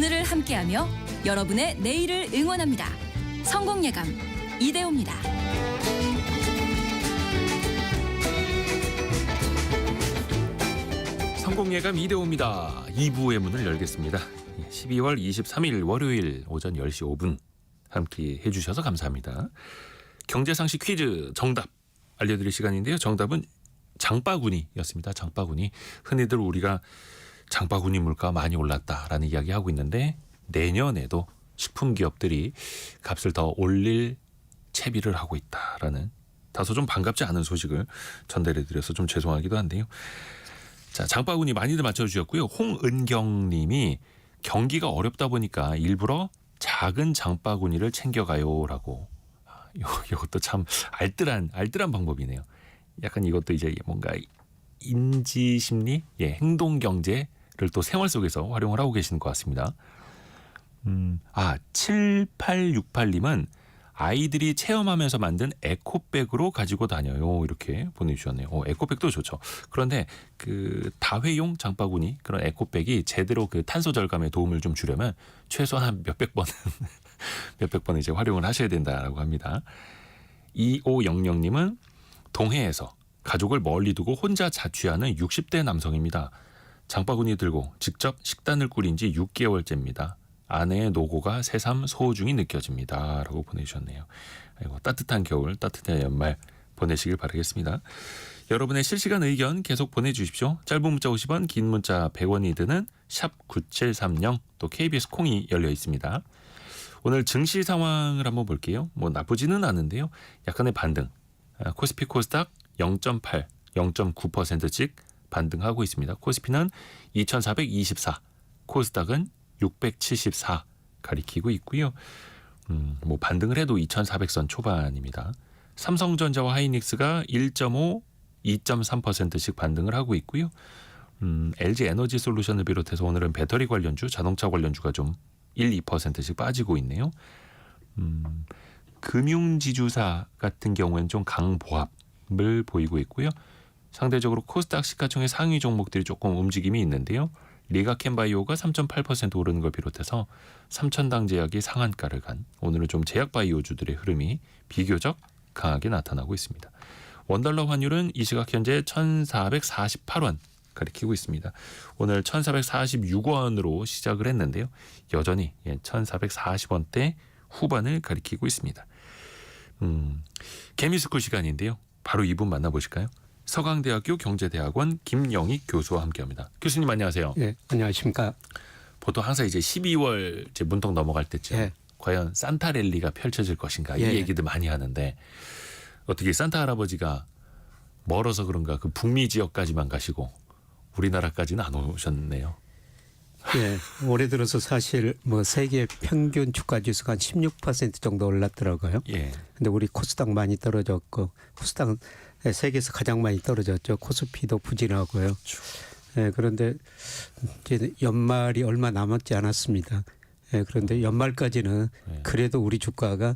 오늘을 함께하며 여러분의 내일을 응원합니다. 성공예감 이대호입니다. 성공예감 이대호입니다. 2부의 문을 열겠습니다. 12월 23일 월요일 오전 10시 5분 함께 해주셔서 감사합니다. 경제상식 퀴즈 정답 알려드릴 시간인데요. 정답은 장바구니였습니다. 장바구니. 흔히들 우리가 장바구니 물가 많이 올랐다라는 이야기하고 있는데 내년에도 식품 기업들이 값을 더 올릴 채비를 하고 있다라는 다소 좀 반갑지 않은 소식을 전달해드려서 좀 죄송하기도 한데요. 자, 장바구니 많이들 맞춰주셨고요. 홍은경 님이 경기가 어렵다 보니까 일부러 작은 장바구니를 챙겨가요라고. 이것도 참 알뜰한 방법이네요. 약간 이것도 이제 뭔가 인지심리, 행동경제를 또 생활 속에서 활용을 하고 계시는 것 같습니다. 7868님은 아이들이 체험하면서 만든 에코백으로 가지고 다녀요. 이렇게 보내주셨네요. 에코백도 좋죠. 그런데 그 다회용 장바구니 그런 에코백이 제대로 그 탄소 절감에 도움을 좀 주려면 최소한 몇백 번은 이제 활용을 하셔야 된다라고 합니다. 2500님은 동해에서 가족을 멀리 두고 혼자 자취하는 60대 남성입니다. 장바구니 들고 직접 식단을 꾸린 지 6개월째입니다. 아내의 노고가 새삼 소중히 느껴집니다. 라고 보내주셨네요. 아이고, 따뜻한 겨울, 따뜻한 연말 보내시길 바라겠습니다. 여러분의 실시간 의견 계속 보내주십시오. 짧은 문자 50원, 긴 문자 100원이 드는 샵 9730 또 KBS 콩이 열려 있습니다. 오늘 증시 상황을 한번 볼게요. 뭐 나쁘지는 않은데요. 약간의 반등. 코스피 코스닥 0.8, 0.9%씩 반등하고 있습니다. 코스피는 2424, 코스닥은 674 가리키고 있고요. 뭐 반등을 해도 2400선 초반입니다. 삼성전자와 하이닉스가 1.5, 2.3%씩 반등을 하고 있고요. LG 에너지 솔루션을 비롯해서 오늘은 배터리 관련주, 자동차 관련주가 좀 1, 2%씩 빠지고 있네요. 금융지주사 같은 경우에는 좀 강보합을 보이고 있고요. 상대적으로 코스닥 시가총액 상위 종목들이 조금 움직임이 있는데요. 리가캠바이오가 3.8% 오르는 걸 비롯해서 삼천당제약이 상한가를 간 오늘은 좀 제약바이오주들의 흐름이 비교적 강하게 나타나고 있습니다. 원달러 환율은 이 시각 현재 1448원 가리키고 있습니다. 오늘 1446원으로 시작을 했는데요. 여전히 1440원대 후반을 가리키고 있습니다. 개미스쿨 시간인데요. 바로 이분 만나보실까요? 서강대학교 경제대학원 김영익 교수와 함께합니다. 교수님 안녕하세요. 네, 안녕하십니까. 보통 항상 이제 12월 이제 문턱 넘어갈 때쯤 과연 산타랠리가 펼쳐질 것인가 이 얘기들 많이 하는데 어떻게 산타 할아버지가 멀어서 그런가 그 북미 지역까지만 가시고 우리나라까지는 안 오셨네요. 올해 들어서 사실 뭐 세계 평균 주가 지수가 한 16% 정도 올랐더라고요. 근데 우리 코스닥 많이 떨어졌고 코스닥은 세계에서 가장 많이 떨어졌죠. 코스피도 부진하고요. 그런데 이제 연말이 얼마 남았지 않았습니다. 그런데 연말까지는 그래도 우리 주가가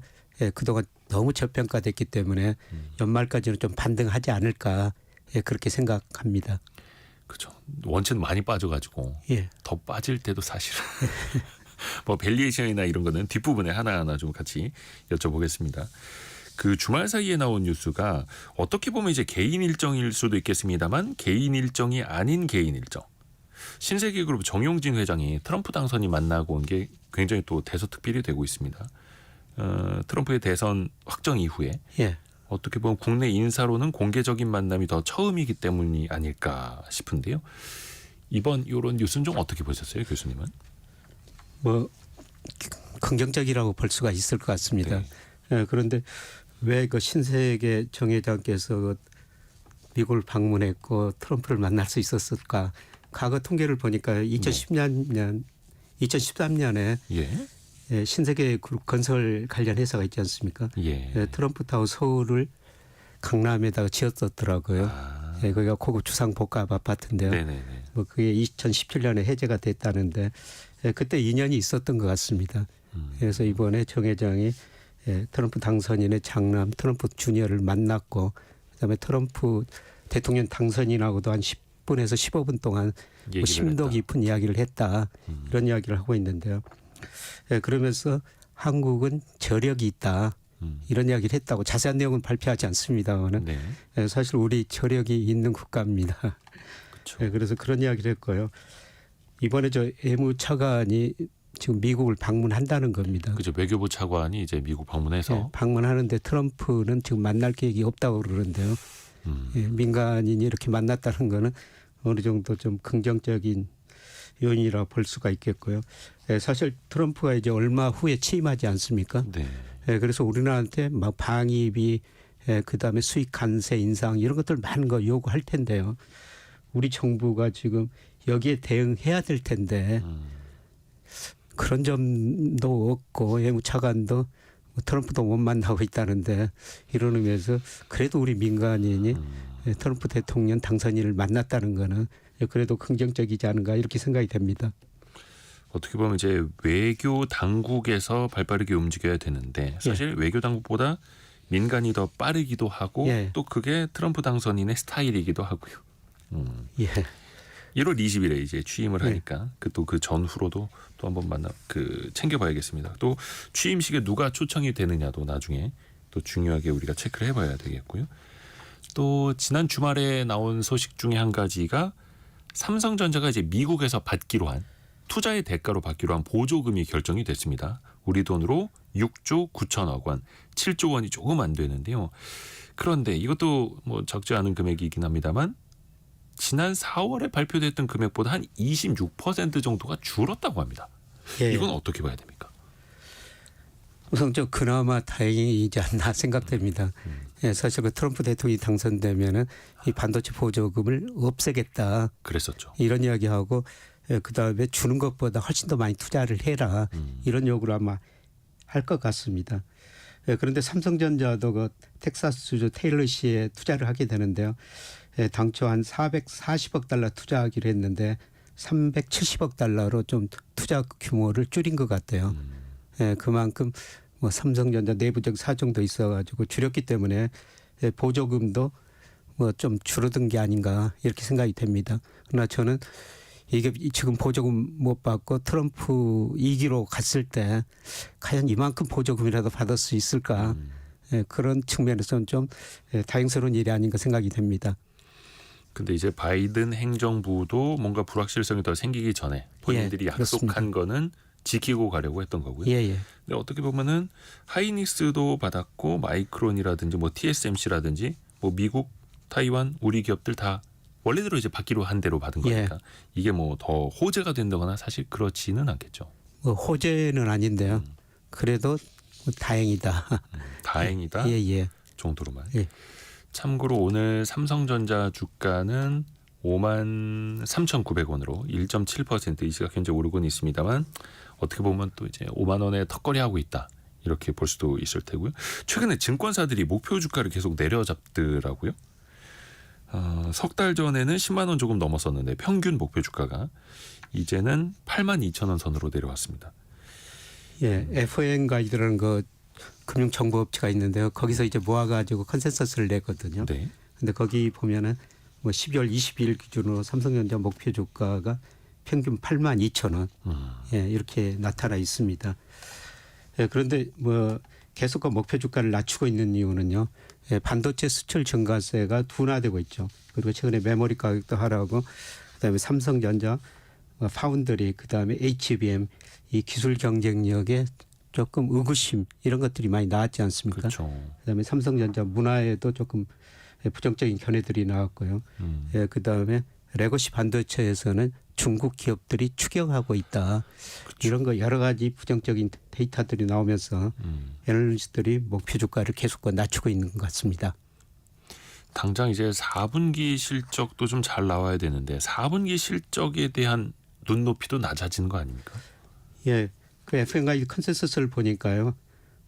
그동안 너무 저평가됐기 때문에 연말까지는 좀 반등하지 않을까 그렇게 생각합니다. 그렇죠. 원체는 많이 빠져가지고 더 빠질 때도 사실은 뭐 밸리에이션이나 이런 거는 뒷부분에 하나하나 좀 같이 여쭤보겠습니다. 그 주말 사이에 나온 뉴스가 어떻게 보면 이제 개인 일정일 수도 있겠습니다만 개인 일정이 아닌 개인 일정. 신세계그룹 정용진 회장이 트럼프 당선인 만나고 온 게 굉장히 또 대서특필이 되고 있습니다. 트럼프의 대선 확정 이후에 어떻게 보면 국내 인사로는 공개적인 만남이 더 처음이기 때문이 아닐까 싶은데요. 이번 이런 뉴스는 좀 어떻게 보셨어요, 교수님은? 뭐 긍정적이라고 볼 수가 있을 것 같습니다. 그런데 왜 그 신세계 정 회장께서 미국을 방문했고 트럼프를 만날 수 있었을까? 과거 통계를 보니까 2013년에 신세계 그룹 건설 관련 회사가 있지 않습니까? 트럼프 타워 서울을 강남에다가 지었었더라고요. 거기가 고급 주상 복합 아파트인데요. 뭐 그게 2017년에 해제가 됐다는데 그때 인연이 있었던 것 같습니다. 그래서 이번에 정 회장이 트럼프 당선인의 장남 트럼프 주니어를 만났고 그다음에 트럼프 대통령 당선인하고도 한 10분에서 15분 동안 뭐 심도 깊은 이야기를 했다. 이런 이야기를 하고 있는데요. 예, 그러면서 한국은 저력이 있다. 이런 이야기를 했다고 자세한 내용은 발표하지 않습니다만은 네. 예, 사실 우리 저력이 있는 국가입니다. 그렇죠. 예, 그래서 그런 이야기를 했고요. 이번에 저 외무차관이 지금 미국을 방문한다는 겁니다. 그죠. 외교부 차관이 이제 미국 방문해서 예, 방문하는데 트럼프는 지금 만날 계획이 없다고 그러는데요. 예, 민간인이 이렇게 만났다는 거는 어느 정도 좀 긍정적인 요인이라 볼 수가 있겠고요. 예, 사실 트럼프가 이제 얼마 후에 취임하지 않습니까? 네. 예, 그래서 우리나라한테 막 방위비, 그다음에 수익 관세 인상 이런 것들 많은 거 요구할 텐데요. 우리 정부가 지금 여기에 대응해야 될 텐데 그런 점도 없고 외무차관도 뭐 트럼프도 못 만나고 있다는데 이런 의미에서 그래도 우리 민간인이 트럼프 대통령 당선인을 만났다는 거는 그래도 긍정적이지 않은가 이렇게 생각이 됩니다. 어떻게 보면 이제 외교 당국에서 발빠르게 움직여야 되는데 사실 외교 당국보다 민간이 더 빠르기도 하고 또 그게 트럼프 당선인의 스타일이기도 하고요. 예. 1월 20일에 이제 취임을 하니까 그 전후로도 또 한번 챙겨봐야겠습니다. 또 취임식에 누가 초청이 되느냐도 나중에 또 중요하게 우리가 체크를 해봐야 되겠고요. 또 지난 주말에 나온 소식 중에 한 가지가 삼성전자가 이제 미국에서 받기로 한 투자의 대가로 받기로 한 보조금이 결정이 됐습니다. 우리 돈으로 6조 9천억 원, 7조 원이 조금 안 되는데요. 그런데 이것도 뭐 적지 않은 금액이긴 합니다만 지난 4월에 발표됐던 금액보다 한 26% 정도가 줄었다고 합니다. 이건 어떻게 봐야 됩니까? 우선 저 그나마 다행이지 않나 생각됩니다. 예, 사실 그 트럼프 대통령이 당선되면은 이 반도체 보조금을 없애겠다. 그랬었죠. 이런 이야기하고 그다음에 주는 것보다 훨씬 더 많이 투자를 해라. 이런 요구를 아마 할 것 같습니다. 예, 그런데 삼성전자도 그 텍사스주 테일러시에 투자를 하게 되는데요. 예, 당초 한 440억 달러 투자하기로 했는데 370억 달러로 좀 투자 규모를 줄인 것 같아요. 예, 그만큼 뭐 삼성전자 내부적 사정도 있어가지고 줄였기 때문에 보조금도 뭐 좀 줄어든 게 아닌가 이렇게 생각이 됩니다. 그러나 저는 이게 지금 보조금 못 받고 트럼프 2기로 갔을 때 과연 이만큼 보조금이라도 받을 수 있을까 그런 측면에서는 좀 다행스러운 일이 아닌가 생각이 됩니다. 근데 이제 바이든 행정부도 뭔가 불확실성이 더 생기기 전에 본인들이 약속한 거는 지키고 가려고 했던 거고요. 근데 어떻게 보면은 하이닉스도 받았고 마이크론이라든지 뭐 TSMC라든지 뭐 미국, 타이완, 우리 기업들 다 원래대로 이제 받기로 한 대로 받은 거니까 이게 뭐 더 호재가 된다거나 사실 그렇지는 않겠죠. 뭐 호재는 아닌데요. 그래도 다행이다. 다행이다. 정도로만. 참고로 오늘 삼성전자 주가는 53,900원으로 1.7% 이 시각 현재 오르고는 있습니다만 어떻게 보면 또 이제 5만 원에 턱걸이하고 있다. 이렇게 볼 수도 있을 테고요. 최근에 증권사들이 목표 주가를 계속 내려잡더라고요. 석 달 전에는 10만 원 조금 넘었었는데 평균 목표 주가가 이제는 82,000원 선으로 내려왔습니다. 예, FOM 가이드라는 그 금융정보업체가 있는데요. 거기서 이제 모아가지고 컨센서스를 내거든요. 네. 근데 거기 보면은 뭐 12월 22일 기준으로 삼성전자 목표 주가가 평균 82,000원 이렇게 나타나 있습니다. 그런데 뭐 계속 그 목표 주가를 낮추고 있는 이유는요. 반도체 수출 증가세가 둔화되고 있죠. 그리고 최근에 메모리 가격도 하락하고 그다음에 삼성전자, 파운드리, 그다음에 HBM 이 기술 경쟁력에 조금 의구심 이런 것들이 많이 나왔지 않습니까? 그렇죠. 그다음에 삼성전자 문화에도 조금 부정적인 견해들이 나왔고요. 그다음에 레거시 반도체에서는 중국 기업들이 추격하고 있다. 그렇죠. 이런 거 여러 가지 부정적인 데이터들이 나오면서 애널리스트들이 목표 주가를 계속 낮추고 있는 것 같습니다. 당장 이제 4분기 실적도 좀 잘 나와야 되는데 4분기 실적에 대한 눈높이도 낮아지는 거 아닙니까? 예, 그 FN가이드 컨센서스를 보니까요.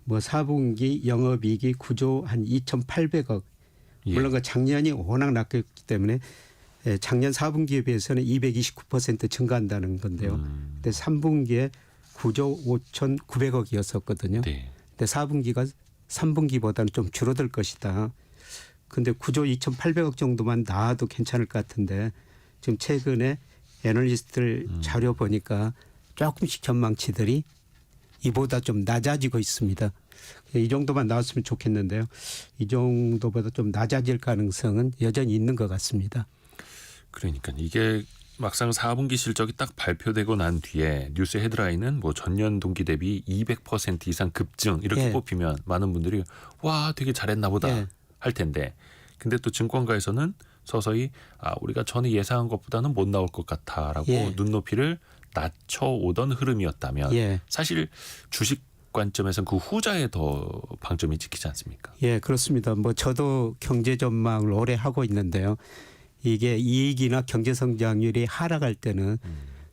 뭐 4분기 영업이익이 9조 한 2,800억. 물론 그 작년이 워낙 낮기 때문에 작년 4분기에 비해서는 229% 증가한다는 건데요. 근데 3분기에 9조 5,900억이었었거든요. 네. 근데 4분기가 3분기보다는 좀 줄어들 것이다. 근데 9조 2,800억 정도만 나와도 괜찮을 것 같은데 지금 최근에 애널리스트들 자료 보니까 조금씩 전망치들이 이보다 좀 낮아지고 있습니다. 이 정도만 나왔으면 좋겠는데요. 이 정도보다 좀 낮아질 가능성은 여전히 있는 것 같습니다. 그러니까 이게 막상 4분기 실적이 딱 발표되고 난 뒤에 뉴스 헤드라인은 뭐 전년 동기 대비 200% 이상 급증 이렇게 예. 뽑히면 많은 분들이 와 되게 잘했나 보다 예. 할 텐데 근데 또 증권가에서는 서서히 우리가 전에 예상한 것보다는 못 나올 것 같아라고 예. 눈높이를 낮춰오던 흐름이었다면 예. 사실 주식 관점에서는 그 후자에 더 방점이 찍히지 않습니까? 예, 그렇습니다. 뭐 저도 경제 전망을 오래 하고 있는데요. 이게 이익이나 경제 성장률이 하락할 때는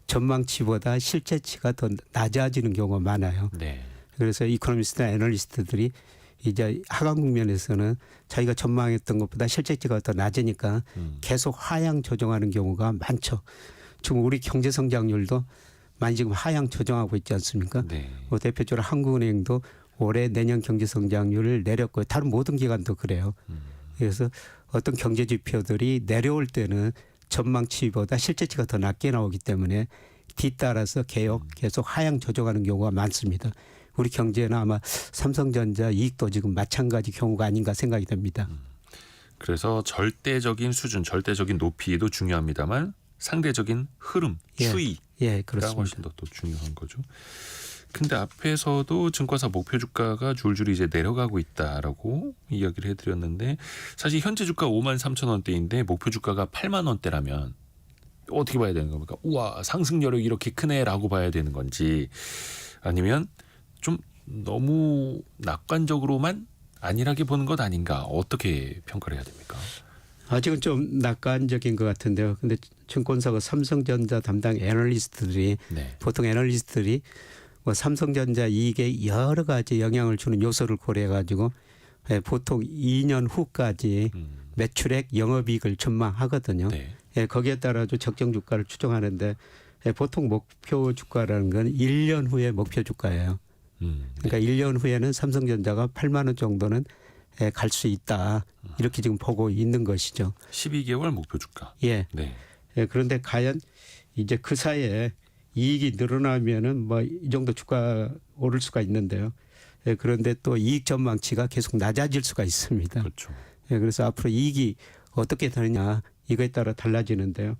전망치보다 실제치가 더 낮아지는 경우가 많아요. 네. 그래서 이코노미스트나 애널리스트들이 이제 하강 국면에서는 자기가 전망했던 것보다 실제치가 더 낮으니까 계속 하향 조정하는 경우가 많죠. 지금 우리 경제 성장률도 많이 지금 하향 조정하고 있지 않습니까? 네. 뭐 대표적으로 한국은행도 올해 내년 경제 성장률을 내렸고요. 다른 모든 기관도 그래요. 그래서 어떤 경제 지표들이 내려올 때는 전망치보다 실제치가 더 낮게 나오기 때문에 뒤따라서 계속 하향 조정하는 경우가 많습니다. 우리 경제는 아마 삼성전자 이익도 지금 마찬가지 경우가 아닌가 생각이 됩니다. 그래서 절대적인 수준, 절대적인 높이도 중요합니다만 상대적인 흐름, 예. 추이가 예, 그렇습니다. 훨씬 더 또 중요한 거죠. 근데 앞에서도 증권사 목표 주가가 줄줄이 이제 내려가고 있다라고 이야기를 해드렸는데 사실 현재 주가 53,000원대인데 목표 주가가 8만 원대라면 어떻게 봐야 되는 겁니까? 우와 상승 여력이 이렇게 크네라고 봐야 되는 건지 아니면 좀 너무 낙관적으로만 안일하게 보는 것 아닌가 어떻게 평가를 해야 됩니까? 아직은 좀 낙관적인 것 같은데요. 근데 증권사가 삼성전자 담당 애널리스트들이 네. 보통 애널리스트들이 뭐 삼성전자 이익에 여러 가지 영향을 주는 요소를 고려해 가지고 보통 2년 후까지 매출액 영업이익을 전망하거든요. 네. 예, 거기에 따라 적정 주가를 추정하는데 보통 목표 주가라는 건 1년 후의 목표 주가예요. 그러니까 1년 후에는 삼성전자가 8만 원 정도는 갈 수 있다. 이렇게 지금 보고 있는 것이죠. 12개월 목표 주가. 예. 네. 예, 그런데 과연 이제 그 사이에 이익이 늘어나면은 뭐 이 정도 주가 오를 수가 있는데요. 예, 그런데 또 이익 전망치가 계속 낮아질 수가 있습니다. 그렇죠. 예, 그래서 앞으로 이익이 어떻게 되느냐 이거에 따라 달라지는데요.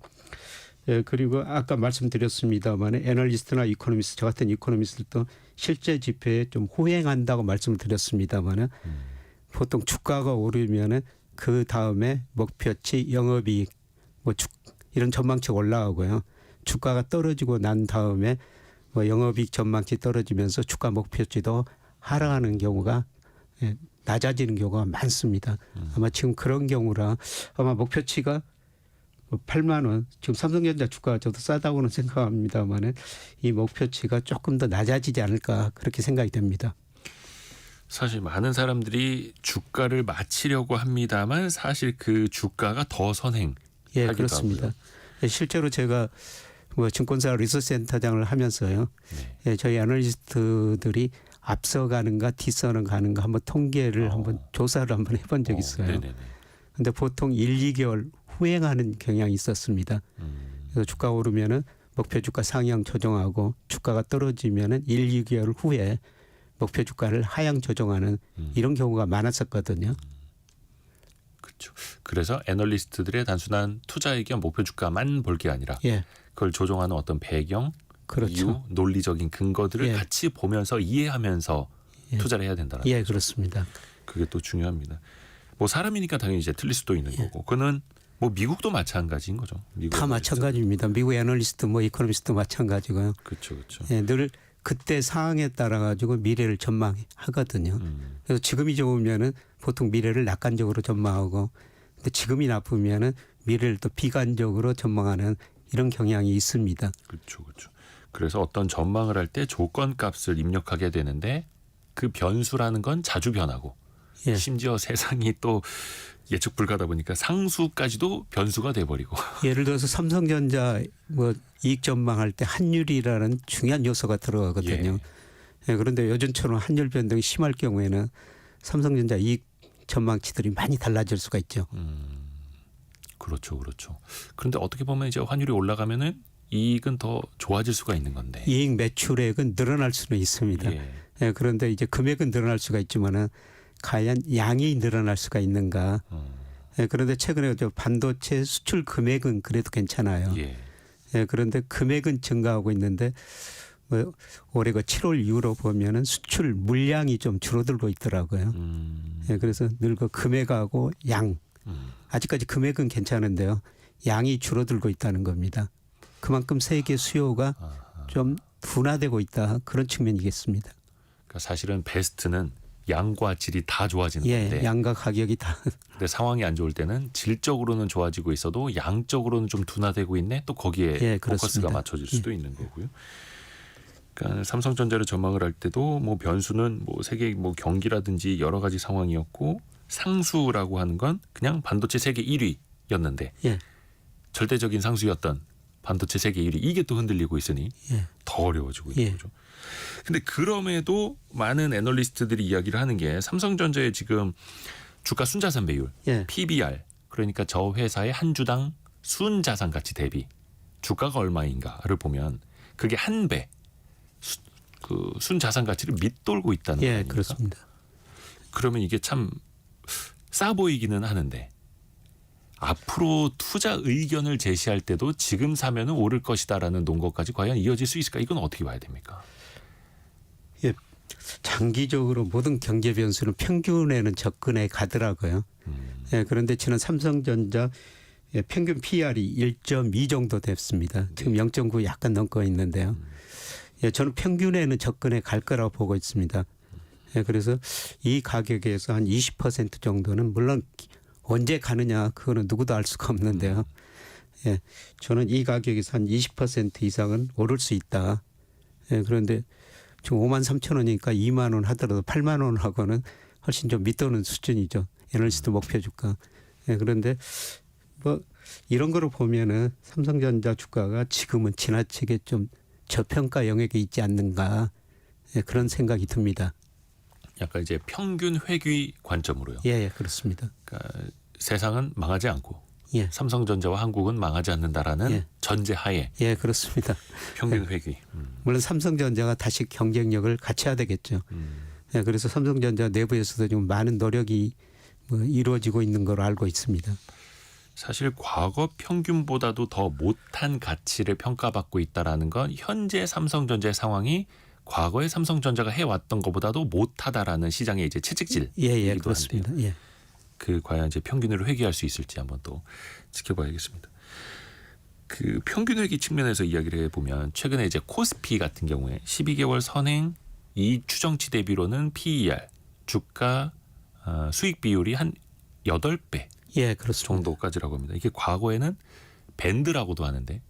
예, 그리고 아까 말씀드렸습니다만 애널리스트나 이코노미스트 저 같은 이코노미스트도 실제 지표에 좀 호행한다고 말씀을 드렸습니다만 보통 주가가 오르면은 그 다음에 목표치 영업이익 뭐 이런 전망치가 올라가고요. 주가가 떨어지고 난 다음에 뭐 영업이익 전망치 떨어지면서 주가 목표치도 하락하는 경우가 낮아지는 경우가 많습니다. 아마 지금 그런 경우라 아마 목표치가 8만 원 지금 삼성전자 주가가 저도 싸다고는 생각합니다만 이 목표치가 조금 더 낮아지지 않을까 그렇게 생각이 됩니다. 사실 많은 사람들이 주가를 맞추려고 합니다만 사실 그 주가가 더 선행하기도 예, 그렇습니다. 하고요. 실제로 제가 뭐 증권사 리서치 센터장을 하면서요. 네. 예, 저희 애널리스트들이 앞서가는가 뒤서가는가 한번 통계를 한번 조사를 한번 해본 적이 있어요. 그런데 보통 1, 2개월 후행하는 경향이 있었습니다. 그래서 주가 오르면은 목표 주가 상향 조정하고 주가가 떨어지면은 1, 2개월 후에 목표 주가를 하향 조정하는 이런 경우가 많았었거든요. 그렇죠. 그래서 애널리스트들의 단순한 투자 의견 목표 주가만 볼 게 아니라 예. 그걸 조정하는 어떤 배경, 그렇죠. 이유, 논리적인 근거들을 예. 같이 보면서 이해하면서 예. 투자를 해야 된다는 예, 거죠. 그렇습니다. 그게 또 중요합니다. 뭐 사람이니까 당연히 이제 틀릴 수도 있는 거고 그는 뭐 미국도 마찬가지인 거죠. 미국 다 마찬가지입니다. 미국 애널리스트 뭐 이코노미스트도 마찬가지고요. 그렇죠, 그렇죠. 예, 늘 그때 상황에 따라 가지고 미래를 전망하거든요. 그래서 지금이 좋으면은 보통 미래를 낙관적으로 전망하고, 근데 지금이 나쁘면은 미래를 또 비관적으로 전망하는 이런 경향이 있습니다. 그렇죠, 그렇죠. 그래서 어떤 전망을 할 때 조건값을 입력하게 되는데 그 변수라는 건 자주 변하고 예. 심지어 세상이 또 예측 불가하다 보니까 상수까지도 변수가 돼버리고. 예를 들어서 삼성전자 뭐 이익 전망할 때 환율이라는 중요한 요소가 들어가거든요. 예, 그런데 요즘처럼 환율 변동이 심할 경우에는 삼성전자 이익 전망치들이 많이 달라질 수가 있죠. 그렇죠, 그렇죠. 그런데 어떻게 보면 이제 환율이 올라가면은 이익은 더 좋아질 수가 있는 건데. 이익 매출액은 늘어날 수는 있습니다. 예. 예, 그런데 이제 금액은 늘어날 수가 있지만은 과연 양이 늘어날 수가 있는가? 예, 그런데 최근에 저 반도체 수출 금액은 그래도 괜찮아요. 예. 예, 그런데 금액은 증가하고 있는데 뭐 올해 그 7월 이후로 보면은 수출 물량이 좀 줄어들고 있더라고요. 예, 그래서 늘 그 금액하고 양 아직까지 금액은 괜찮은데요. 양이 줄어들고 있다는 겁니다. 그만큼 세계 수요가 좀 둔화되고 있다 그런 측면이겠습니다. 그러니까 사실은 베스트는 양과 질이 다 좋아지는 예, 건데. 양과 가격이 다. 근데 상황이 안 좋을 때는 질적으로는 좋아지고 있어도 양적으로는 좀 둔화되고 있네. 또 거기에 예, 포커스가 그렇습니다. 맞춰질 수도 있는 거고요. 그러니까 삼성전자를 전망을 할 때도 뭐 변수는 뭐 세계 뭐 경기라든지 여러 가지 상황이었고 상수라고 하는 건 그냥 반도체 세계 1위였는데 예, 절대적인 상수였던 반도체 세계 1위 이게 또 흔들리고 있으니 예, 더 어려워지고 있는 예. 거죠. 근데 그럼에도 많은 애널리스트들이 이야기를 하는 게 삼성전자의 지금 주가 순자산 배율 예, PBR 그러니까 저 회사의 한 주당 순자산 가치 대비 주가가 얼마인가를 보면 그게 한 배 그 순자산 가치를 밑돌고 있다는 거 예, 아닙니까? 그렇습니다. 그러면 이게 참 싸 보이기는 하는데 앞으로 투자 의견을 제시할 때도 지금 사면은 오를 것이다라는 논거까지 과연 이어질 수 있을까? 이건 어떻게 봐야 됩니까? 예, 장기적으로 모든 경제 변수는 평균에는 접근해 가더라고요. 예, 그런데 지난 삼성전자 예, 평균 PR이 1.2 정도 됐습니다. 지금 0.9 약간 넘고 있는데요. 예, 저는 평균에는 접근해 갈 거라고 보고 있습니다. 예, 그래서 이 가격에서 한 20% 정도는 물론 언제 가느냐 그거는 누구도 알 수가 없는데요. 예, 저는 이 가격에서 한 20% 이상은 오를 수 있다. 예, 그런데 지금 53,000원이니까 2만 원 하더라도 8만 원하고는 훨씬 좀 밑도는 수준이죠. 애널리스트 목표 주가. 예, 그런데 뭐 이런 거로 보면은 삼성전자 주가가 지금은 지나치게 좀 저평가 영역에 있지 않는가 예, 그런 생각이 듭니다. 약간 이제 평균 회귀 관점으로요. 예, 예, 그렇습니다. 그러니까 세상은 망하지 않고 예, 삼성전자와 한국은 망하지 않는다라는 예. 전제하에 예, 그렇습니다. 평균 회귀. 물론 삼성전자가 다시 경쟁력을 갖춰야 되겠죠. 예, 그래서 삼성전자 내부에서도 좀 많은 노력이 뭐 이루어지고 있는 걸로 알고 있습니다. 사실 과거 평균보다도 더 못한 가치를 평가받고 있다라는 건 현재 삼성전자의 상황이 과거에 삼성전자가 해왔던 것보다도 못하다라는 시장의 이제 채찍질. 예, 예, 그렇습니다. 예. 그 과연 이제 평균으로 회귀할 수 있을지 한번 또 지켜봐야겠습니다. 그 평균 회귀 측면에서 이야기를 해보면 최근에 이제 코스피 같은 경우에 12개월 선행 이익 추정치 대비로는 PER 주가 수익 비율이 한 8배 예, 그렇습니다. 정도까지라고 합니다. 이게 과거에는 밴드라고도 하는데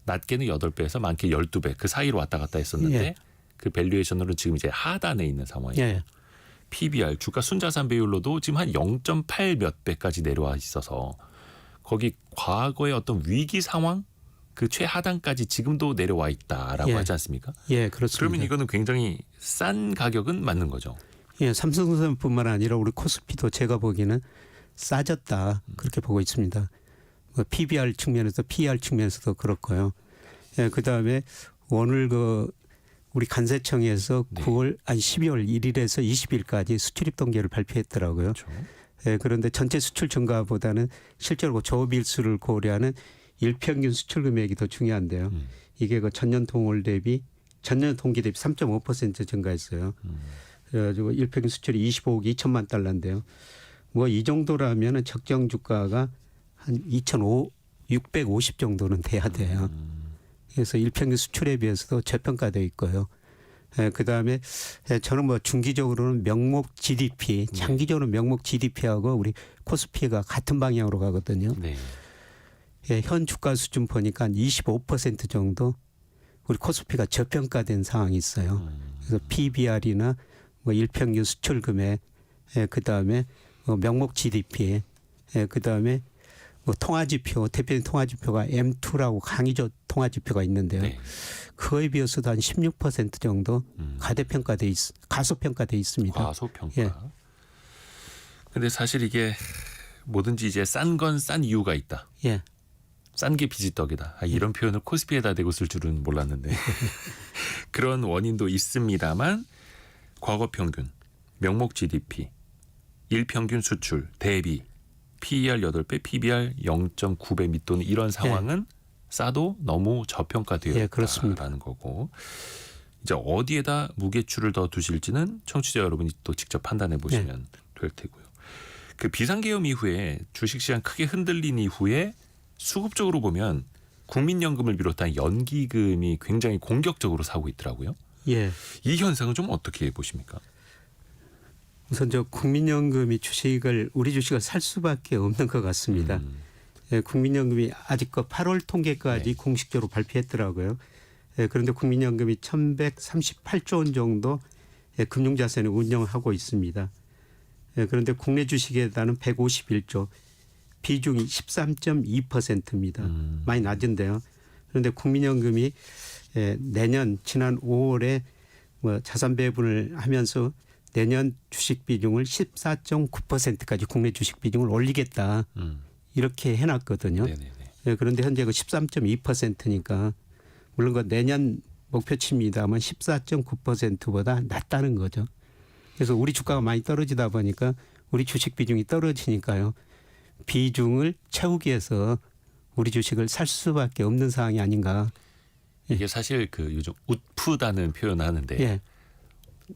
낮게는 8배에서 많게 12배 그 사이로 왔다 갔다 했었는데 예. 그 밸류에이션으로는 지금 이제 하단에 있는 상황이에요. 예, PBR 주가 순자산 배율로도 지금 한 0.8 몇 배까지 내려와 있어서 거기 과거의 어떤 위기 상황 그 최하단까지 지금도 내려와 있다라고 예. 하지 않습니까? 예, 그렇습니다. 그러면 이거는 굉장히 싼 가격은 맞는 거죠. 예, 삼성전자뿐만 아니라 우리 코스피도 제가 보기에는 싸졌다 그렇게 보고 있습니다. 뭐 PBR 측면에서 PR 측면에서도 그렇고요. 예, 그 다음에 오늘 그 우리 간세청에서 네. 12월 1일에서 20일까지 수출입 통계를 발표했더라고요. 그렇죠. 예, 그런데 전체 수출 증가보다는 실제로 조업일수를 고려하는 일평균 수출 금액이 더 중요한데요. 이게 그 전년 동월 대비 전년 동기 대비 3.5% 증가했어요. 그래가지고 일평균 수출이 25억 2천만 달러인데요. 뭐 이 정도라면은 적정 주가가 한 2,650 정도는 돼야 돼요. 그래서 일평균 수출에 비해서도 저평가되어 있고요. 그 다음에 저는 뭐 중기적으로는 명목 GDP, 장기적으로 명목 GDP하고 우리 코스피가 같은 방향으로 가거든요. 네. 예, 현 주가 수준 보니까 한 25% 정도 우리 코스피가 저평가된 상황이 있어요. 그래서 PBR이나 뭐 일평균 수출 금액, 그 다음에 명목 GDP, 그 다음에 뭐 통화지표, 대표적인 통화지표가 M2라고 강의적 통화지표가 있는데요. 네. 그거에 비해서도 한 16% 정도 가소평가돼 있습니다. 과소평가. 예. 근데 사실 이게 뭐든지 이제 싼 건 싼 이유가 있다. 예. 싼 게 비지떡이다. 이런 표현을 코스피에다 대고 쓸 줄은 몰랐는데 그런 원인도 있습니다만 과거 평균, 명목 GDP, 일평균 수출, 대비, PER 8배, PBR 0.9배 밑도는 이런 상황은 싸도 너무 저평가되었다라는 그렇습니다. 거고 이제 어디에다 무게추를 더 두실지는 청취자 여러분이 또 직접 판단해 보시면 될 테고요. 그 비상계엄 이후에 주식시장 크게 흔들린 이후에 수급적으로 보면 국민연금을 비롯한 연기금이 굉장히 공격적으로 사고 있더라고요. 예. 이 현상은 좀 어떻게 보십니까? 우선 저 국민연금이 우리 주식을 살 수밖에 없는 것 같습니다. 예, 국민연금이 아직 그 8월 통계까지 공식적으로 발표했더라고요. 예, 그런데 국민연금이 1,138조 원 정도 금융자산을 운영하고 있습니다. 예, 그런데 국내 주식에다는 151조, 비중이 13.2%입니다. 많이 낮은데요. 그런데 국민연금이 내년 지난 5월에 자산 배분을 하면서 내년 주식 비중을 14.9%까지 국내 주식 비중을 올리겠다. 이렇게 해놨거든요. 네, 그런데 현재 그 13.2%니까 물론 그 내년 목표치입니다만 14.9%보다 낮다는 거죠. 그래서 우리 주가가 많이 떨어지다 보니까 우리 주식 비중이 떨어지니까요. 비중을 채우기 위해서 우리 주식을 살 수밖에 없는 상황이 아닌가. 이게 사실 그 요즘 웃프다는 표현을 하는데 예.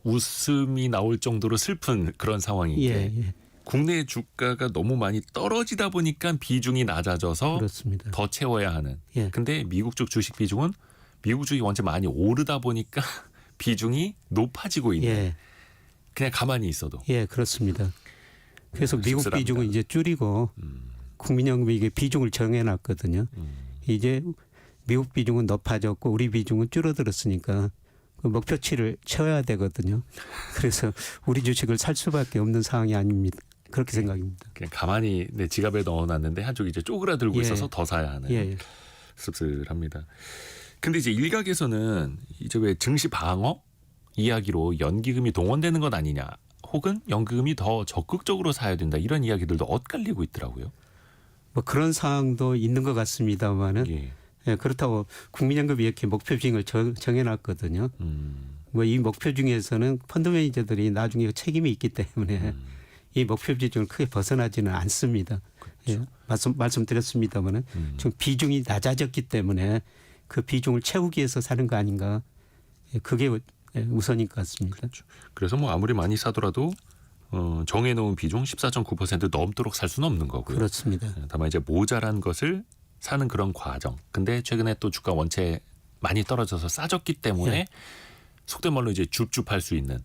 웃음이 나올 정도로 슬픈 그런 상황인 게 국내 주가가 너무 많이 떨어지다 보니까 비중이 낮아져서 그렇습니다. 더 채워야 하는. 예. 근데 미국 쪽 주식 비중은 미국 주식이 원체 많이 오르다 보니까 비중이 높아지고 있는. 예. 그냥 가만히 있어도. 예, 그렇습니다. 그래서 미국 씁쓸합니다. 비중은 이제 줄이고 국민연금이 이게 비중을 정해놨거든요. 이제 미국 비중은 높아졌고 우리 비중은 줄어들었으니까 그 목표치를 채워야 되거든요. 그래서 우리 주식을 살 수밖에 없는 상황이 아닙니다. 그렇게 생각입니다. 그냥 가만히 내 지갑에 넣어놨는데 한쪽이 이제 쪼그라들고 있어서 더 사야 하는. 예. 씁쓸합니다. 근데 이제 일각에서는 이제 왜 증시 방어 이야기로 연기금이 동원되는 것 아니냐, 혹은 연기금이 더 적극적으로 사야 된다 이런 이야기들도 엇갈리고 있더라고요. 뭐 그런 상황도 있는 것 같습니다만은 예, 그렇다고 국민연금이 이렇게 목표 비중을 정해놨거든요. 뭐 이 목표 중에서는 펀드 매니저들이 나중에 책임이 있기 때문에 이 목표 비중을 크게 벗어나지는 않습니다. 그렇죠. 예, 말씀드렸습니다만은 지금 비중이 낮아졌기 때문에 그 비중을 채우기 위해서 사는 거 아닌가. 예, 그게 우선인 것 같습니다. 그렇죠. 그래서 뭐 아무리 많이 사더라도 정해놓은 비중 14.9% 넘도록 살 수는 없는 거고요. 그렇습니다. 다만 이제 모자란 것을 사는 그런 과정. 근데 최근에 또 주가 원체 많이 떨어져서 싸졌기 때문에 속된 말로 이제 줍줍할 수 있는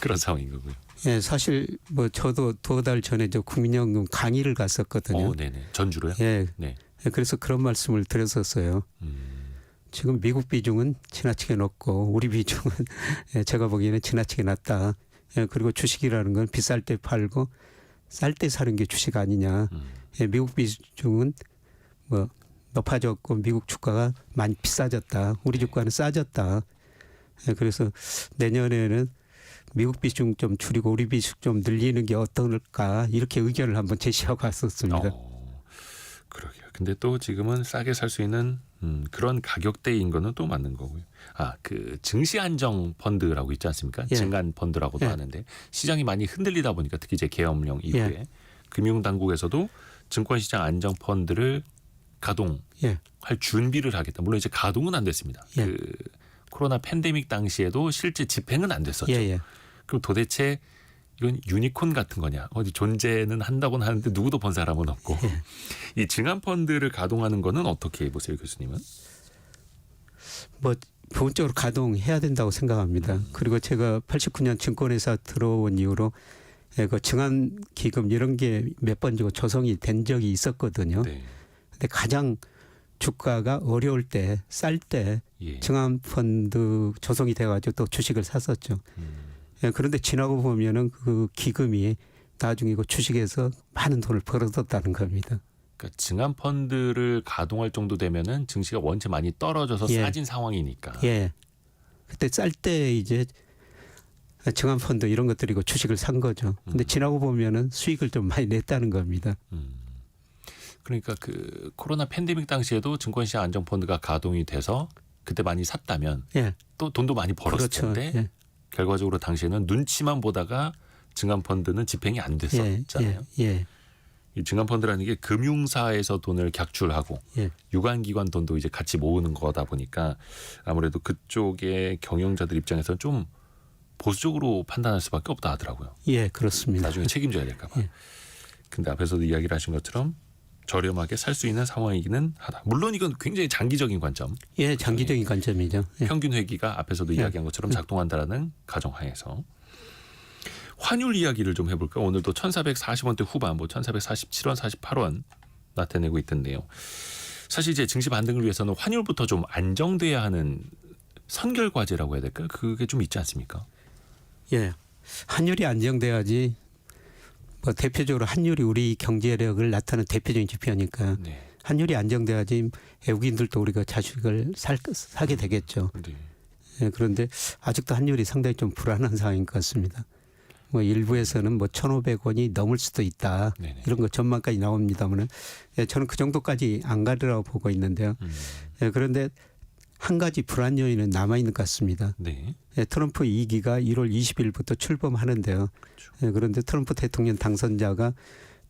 그런 상황인 거고요. 예, 사실 뭐 저도 2달 전에 저 국민연금 강의를 갔었거든요. 네네. 전주로요? 예. 네. 그래서 그런 말씀을 드렸었어요. 지금 미국 비중은 지나치게 높고 우리 비중은 제가 보기에는 지나치게 낮다. 그리고 주식이라는 건 비쌀 때 팔고 쌀 때 사는 게 주식 아니냐. 미국 비중은 뭐 높아졌고 미국 주가가 많이 비싸졌다. 우리 주가는 싸졌다. 그래서 내년에는 미국 비중 좀 줄이고 우리 비중 좀 늘리는 게 어떨까 이렇게 의견을 한번 제시하고 왔었습니다. 그러게요. 근데 또 지금은 싸게 살 수 있는 그런 가격대인 거는 또 맞는 거고요. 그 증시 안정 펀드라고 있지 않습니까? 증안 펀드라고도 하는데 시장이 많이 흔들리다 보니까 특히 이제 계엄령 이후에 금융당국에서도 증권시장 안정 펀드를 가동할 준비를 하겠다. 물론 이제 가동은 안 됐습니다. 그 코로나 팬데믹 당시에도 실제 집행은 안 됐었죠. 그럼 도대체 이건 유니콘 같은 거냐? 어디 존재는 한다고는 하는데 누구도 본 사람은 없고. 이 증안 펀드를 가동하는 거는 어떻게 보세요, 교수님은? 뭐 본격적으로 가동해야 된다고 생각합니다. 그리고 제가 89년 증권회사 들어온 이후로 그 증안 기금 이런 게 몇 번 조성이 된 적이 있었거든요. 근데 가장 주가가 어려울 때, 쌀 때 증안 펀드 조성이 돼가지고 또 주식을 샀었죠. 그런데 지나고 보면은 그 기금이 나중에 그 주식에서 많은 돈을 벌어뒀다는 겁니다. 그러니까 증안 펀드를 가동할 정도 되면은 증시가 원체 많이 떨어져서 싸진 상황이니까. 그때 쌀 때 이제 증환펀드 이런 것들이고 주식을 산 거죠. 근데 지나고 보면은 수익을 좀 많이 냈다는 겁니다. 그러니까 그 코로나 팬데믹 당시에도 증권시장 안정펀드가 가동이 돼서 그때 많이 샀다면 예. 또 돈도 많이 벌었을 그렇죠. 텐데 예. 결과적으로 당시에는 눈치만 보다가 증환펀드는 집행이 안 됐었잖아요. 예. 이 증환펀드라는 게 금융사에서 돈을 객출하고 예. 유관기관 돈도 이제 같이 모으는 거다 보니까 아무래도 그쪽의 경영자들 입장에서는 좀 보수적으로 판단할 수밖에 없다 하더라고요. 예, 그렇습니다. 나중에 책임져야 될까 봐. 예. 근데 앞에서도 이야기를 하신 것처럼 저렴하게 살 수 있는 상황이기는 하다. 물론 이건 굉장히 장기적인 관점. 예, 장기적인 관점이죠. 예. 평균 회기가 앞에서도 이야기한 것처럼 작동한다라는 가정하에서 환율 이야기를 좀 해볼까? 오늘도 1,440원대 후반, 뭐 1,447원, 48원 나타내고 있던데요. 사실 이제 증시 반등을 위해서는 환율부터 좀 안정돼야 하는 선결 과제라고 해야 될까요? 그게 좀 있지 않습니까? 예, 환율이 안정돼야지. 뭐 대표적으로 환율이 우리 경제력을 나타내는 대표적인 지표니까 네. 환율이 안정돼야지 외국인들도 우리가 자식을 사게 되겠죠. 네. 예, 그런데 아직도 환율이 상당히 좀 불안한 상황인 것 같습니다. 뭐 일부에서는 뭐 1,500원이 넘을 수도 있다. 네네. 이런 거 전망까지 나옵니다만은 예, 저는 그 정도까지 안 가리라고 보고 있는데요. 예, 그런데 한 가지 불안 요인은 남아 있는 것 같습니다. 네. 예, 트럼프 2기가 1월 20일부터 출범하는데요. 그렇죠. 예, 그런데 트럼프 대통령 당선자가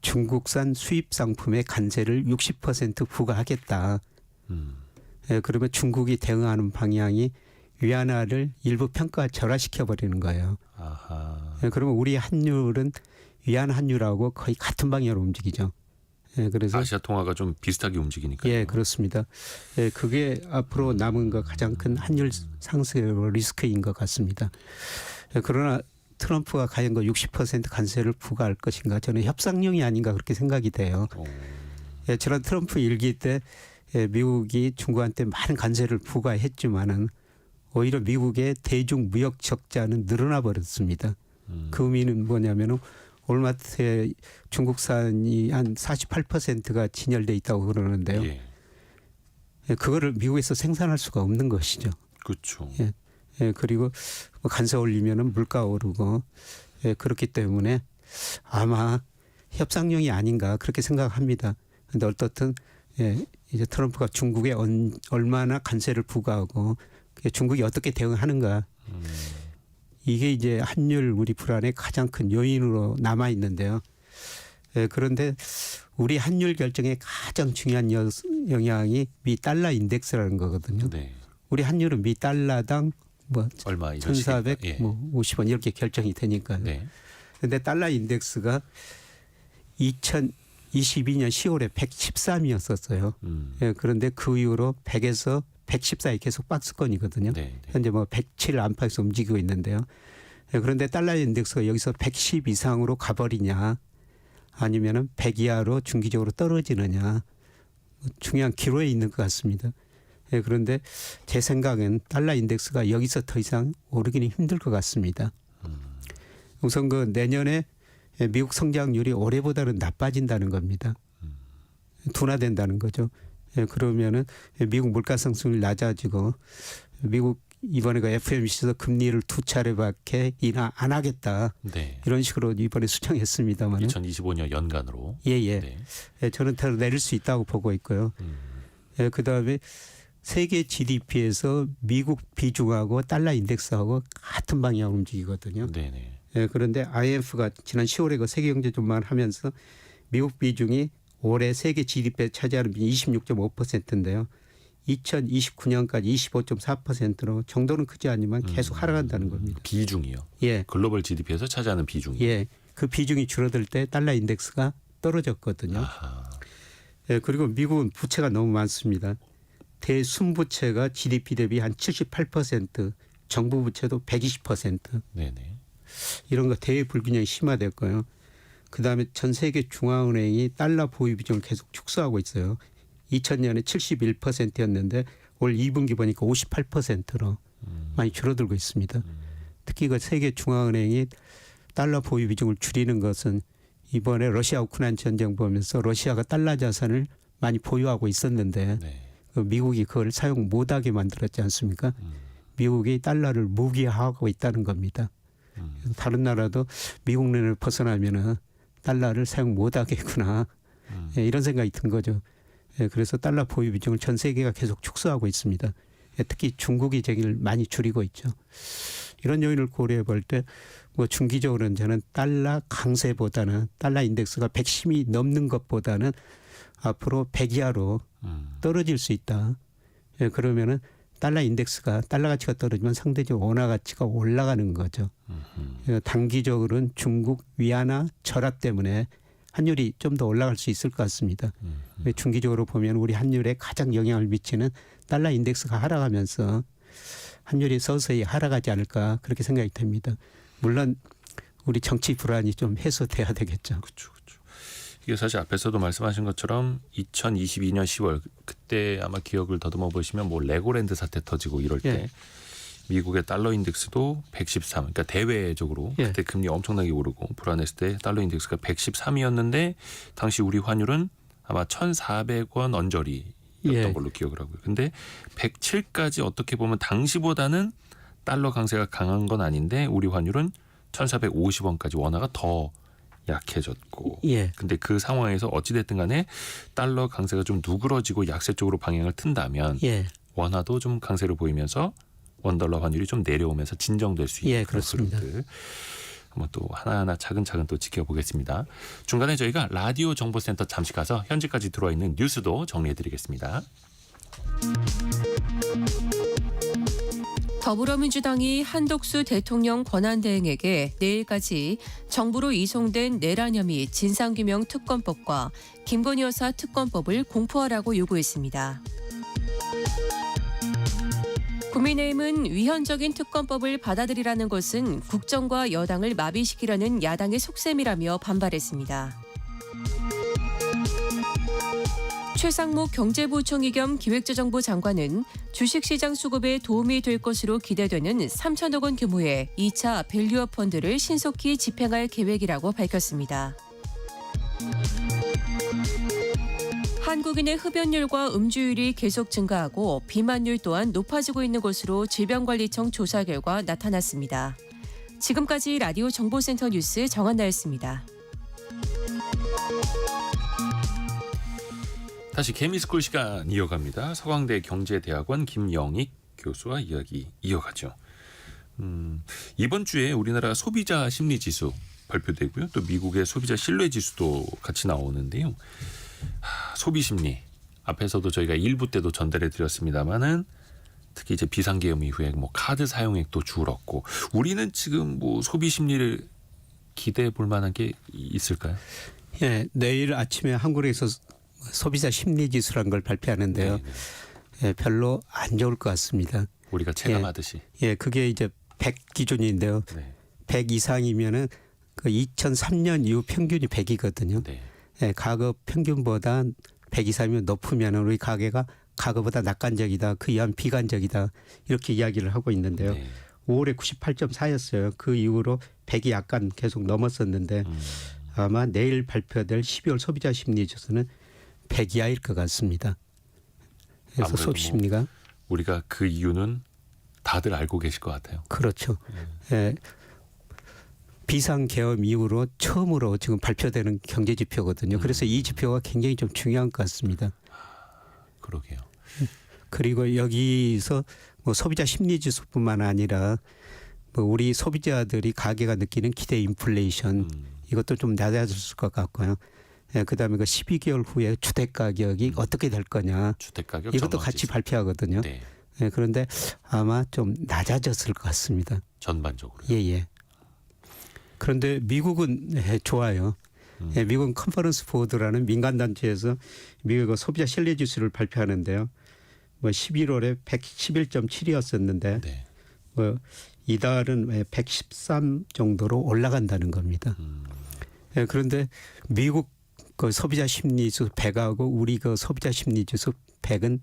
중국산 수입 상품의 관세를 60% 부과하겠다. 예, 그러면 중국이 대응하는 방향이 위안화를 일부 평가 절하시켜 버리는 거예요. 아하. 예, 그러면 우리 환율은 위안 환율하고 거의 같은 방향으로 움직이죠. 예, 그래서 아시아 통화가 좀 비슷하게 움직이니까요. 예, 그렇습니다. 예, 그게 앞으로 남은 거 가장 큰 환율 상승의 리스크인 것 같습니다. 예, 그러나 트럼프가 과연 그 60% 관세를 부과할 것인가? 저는 협상용이 아닌가 그렇게 생각이 돼요. 예, 지난 트럼프 일기 때 예, 미국이 중국한테 많은 관세를 부과했지만은 오히려 미국의 대중 무역 적자는 늘어나 버렸습니다. 그 의미는 뭐냐면은 올마트에 중국산이 한 48%가 진열돼 있다고 그러는데요. 예. 예, 그거를 미국에서 생산할 수가 없는 것이죠. 그렇죠. 예, 예, 그리고 뭐 관세 올리면은 물가 오르고 예, 그렇기 때문에 아마 협상용이 아닌가 그렇게 생각합니다. 그런데 어떻든 예, 이제 트럼프가 중국에 얼마나 관세를 부과하고 중국이 어떻게 대응하는가 이게 이제 환율 우리 불안의 가장 큰 요인으로 남아 있는데요. 예, 그런데 우리 환율 결정에 가장 중요한 영향이 미 달러 인덱스라는 거거든요. 네. 우리 환율은 미 달러당 뭐 얼마 1,450원 이렇게 결정이 되니까요. 네. 그런데 달러 인덱스가 2022년 10월에 113이었었어요. 예, 그런데 그 이후로 100에서 114에 계속 박스권이거든요. 네. 현재 뭐 107 안팎에서 움직이고 있는데요. 예, 그런데 달러 인덱스가 여기서 110 이상으로 가버리냐 아니면은 100 이하로 중기적으로 떨어지느냐 중요한 기로에 있는 것 같습니다. 예, 그런데 제 생각엔 달러 인덱스가 여기서 더 이상 오르기는 힘들 것 같습니다. 우선 그 내년에 미국 성장률이 올해보다는 나빠진다는 겁니다. 둔화된다는 거죠. 예, 그러면은 미국 물가 상승률이 낮아지고 미국 이번에 그 FOMC에서 금리를 2차례밖에 인하 안 하겠다. 네. 이런 식으로 이번에 수정했습니다만 2025년 연간으로. 예예. 네. 예, 저는 더 내릴 수 있다고 보고 있고요. 예, 그다음에 세계 GDP에서 미국 비중하고 달러 인덱스하고 같은 방향으로 움직이거든요. 네네. 예, 그런데 IMF가 지난 10월에 그 세계 경제 전망을 하면서 미국 비중이 올해 세계 GDP에 차지하는 비중이 26.5%인데요. 2029년까지 25.4%로 정도는 크지 않지만 계속 하락한다는 겁니다. 비중이요. 예, 글로벌 GDP에서 차지하는 비중이. 예, 그 비중이 줄어들 때 달러 인덱스가 떨어졌거든요. 아하. 예, 그리고 미국은 부채가 너무 많습니다. 대순부채가 GDP 대비 한 78%, 정부 부채도 120%. 네네. 이런 거 대외 불균형이 심화됐고요. 그다음에 전 세계 중앙은행이 달러 보유 비중을 계속 축소하고 있어요. 2000년에 71%였는데 올 2분기 보니까 58%로 많이 줄어들고 있습니다. 특히 그 세계 중앙은행이 달러 보유 비중을 줄이는 것은 이번에 러시아 우크라이나 전쟁 보면서 러시아가 달러 자산을 많이 보유하고 있었는데 네. 그 미국이 그걸 사용 못하게 만들었지 않습니까? 미국이 달러를 무기화하고 있다는 겁니다. 다른 나라도 미국 렌을 벗어나면은 달러를 사용 못 하겠구나. 예, 이런 생각이 든 거죠. 예, 그래서 달러 보유 비중을 전 세계가 계속 축소하고 있습니다. 예, 특히 중국이 제기를 많이 줄이고 있죠. 이런 요인을 고려해 볼 때 뭐 중기적으로는 저는 달러 강세보다는 달러 인덱스가 110이 넘는 것보다는 앞으로 100 이하로 떨어질 수 있다. 예, 그러면은 달러 인덱스가 달러 가치가 떨어지면 상대적으로 원화 가치가 올라가는 거죠. 예, 단기적으로는 중국 위안화 절하 때문에 환율이 좀 더 올라갈 수 있을 것 같습니다. 중기적으로 보면 우리 환율에 가장 영향을 미치는 달러 인덱스가 하락하면서 환율이 서서히 하락하지 않을까 그렇게 생각이 됩니다. 물론 우리 정치 불안이 좀 해소돼야 되겠죠. 그렇죠. 이게 사실 앞에서도 말씀하신 것처럼 2022년 10월 그때 아마 기억을 더듬어 보시면 뭐 레고랜드 사태 터지고 이럴 때 예. 미국의 달러 인덱스도 113. 그러니까 대외적으로 예. 그때 금리 엄청나게 오르고 불안했을 때 달러 인덱스가 113이었는데 당시 우리 환율은 아마 1,400원 언저리였던 예. 걸로 기억을 하고요. 근데 107까지 어떻게 보면 당시보다는 달러 강세가 강한 건 아닌데 우리 환율은 1,450원까지 원화가 더 약해졌고. 예. 근데 그 상황에서 어찌됐든 간에 달러 강세가 좀 누그러지고 약세 쪽으로 방향을 튼다면 예. 원화도 좀 강세를 보이면서 원달러 환율이 좀 내려오면서 진정될 수 있는 예, 그렇습니다. 흐름들. 한번 또 하나하나 차근차근 또 지켜보겠습니다. 중간에 저희가 라디오 정보센터 잠시 가서 현재까지 들어와 있는 뉴스도 정리해드리겠습니다. 더불어민주당이 한덕수 대통령 권한대행에게 내일까지 정부로 이송된 내란 혐의 진상규명 특검법과 김건희 여사 특검법을 공포하라고 요구했습니다. 국민의힘은 위헌적인 특검법을 받아들이라는 것은 국정과 여당을 마비시키려는 야당의 속셈이라며 반발했습니다. 최상목 경제부총리 겸 기획재정부 장관은 주식시장 수급에 도움이 될 것으로 기대되는 3천억 원 규모의 2차 밸류업 펀드를 신속히 집행할 계획이라고 밝혔습니다. 한국인의 흡연율과 음주율이 계속 증가하고 비만율 또한 높아지고 있는 것으로 질병관리청 조사 결과 나타났습니다. 지금까지 라디오 정보센터 뉴스 정한나였습니다. 다시 개미스쿨 시간 이어갑니다. 서강대 경제대학원 김영익 교수와 이야기 이어가죠. 이번 주에 우리나라 소비자 심리지수 발표되고요. 또 미국의 소비자 신뢰지수도 같이 나오는데요. 소비심리 앞에서도 저희가 1부 때도 전달해드렸습니다마는 특히 이제 비상계엄 이후에 뭐 카드 사용액도 줄었고 우리는 지금 뭐 소비심리를 기대해 볼 만한 게 있을까요? 예, 내일 아침에 한국에서 소비자 심리지수라는 걸 발표하는데요. 예, 별로 안 좋을 것 같습니다. 우리가 체감하듯이. 예, 그게 이제 100 기준인데요. 네. 100 이상이면은 그 2003년 이후 평균이 100이거든요. 네. 예, 과거 평균보다 100 이상이면 높으면 우리 가게가 과거보다 낙관적이다. 그 이하는 비관적이다. 이렇게 이야기를 하고 있는데요. 네. 5월에 98.4였어요. 그 이후로 100이 약간 계속 넘었었는데 아마 내일 발표될 12월 소비자 심리지수는 100 이하일 것 같습니다. 그래서 소비 심리가 우리가 그 이유는 다들 알고 계실 것 같아요. 그렇죠. 예, 비상계엄 이후로 처음으로 지금 발표되는 경제 지표거든요. 그래서 이 지표가 굉장히 좀 중요한 것 같습니다. 그러게요. 그리고 여기서 뭐 소비자 심리지수뿐만 아니라 뭐 우리 소비자들이 가게가 느끼는 기대 인플레이션 이것도 좀 낮아졌을 것 같고요. 예, 그다음에 그 12개월 후에 주택 가격이 어떻게 될 거냐. 주택 가격 이것도 같이 발표하거든요. 네. 예, 그런데 아마 좀 낮아졌을 것 같습니다. 전반적으로. 예. 그런데 미국은 좋아요. 예, 미국은 컨퍼런스 보드라는 민간 단체에서 미국의 소비자 신뢰 지수를 발표하는데요. 뭐 11월에 111.7이었었는데 네. 뭐 이달은 113 정도로 올라간다는 겁니다. 예, 그런데 미국 그 소비자 심리지수 100하고 우리 그 소비자 심리지수 100은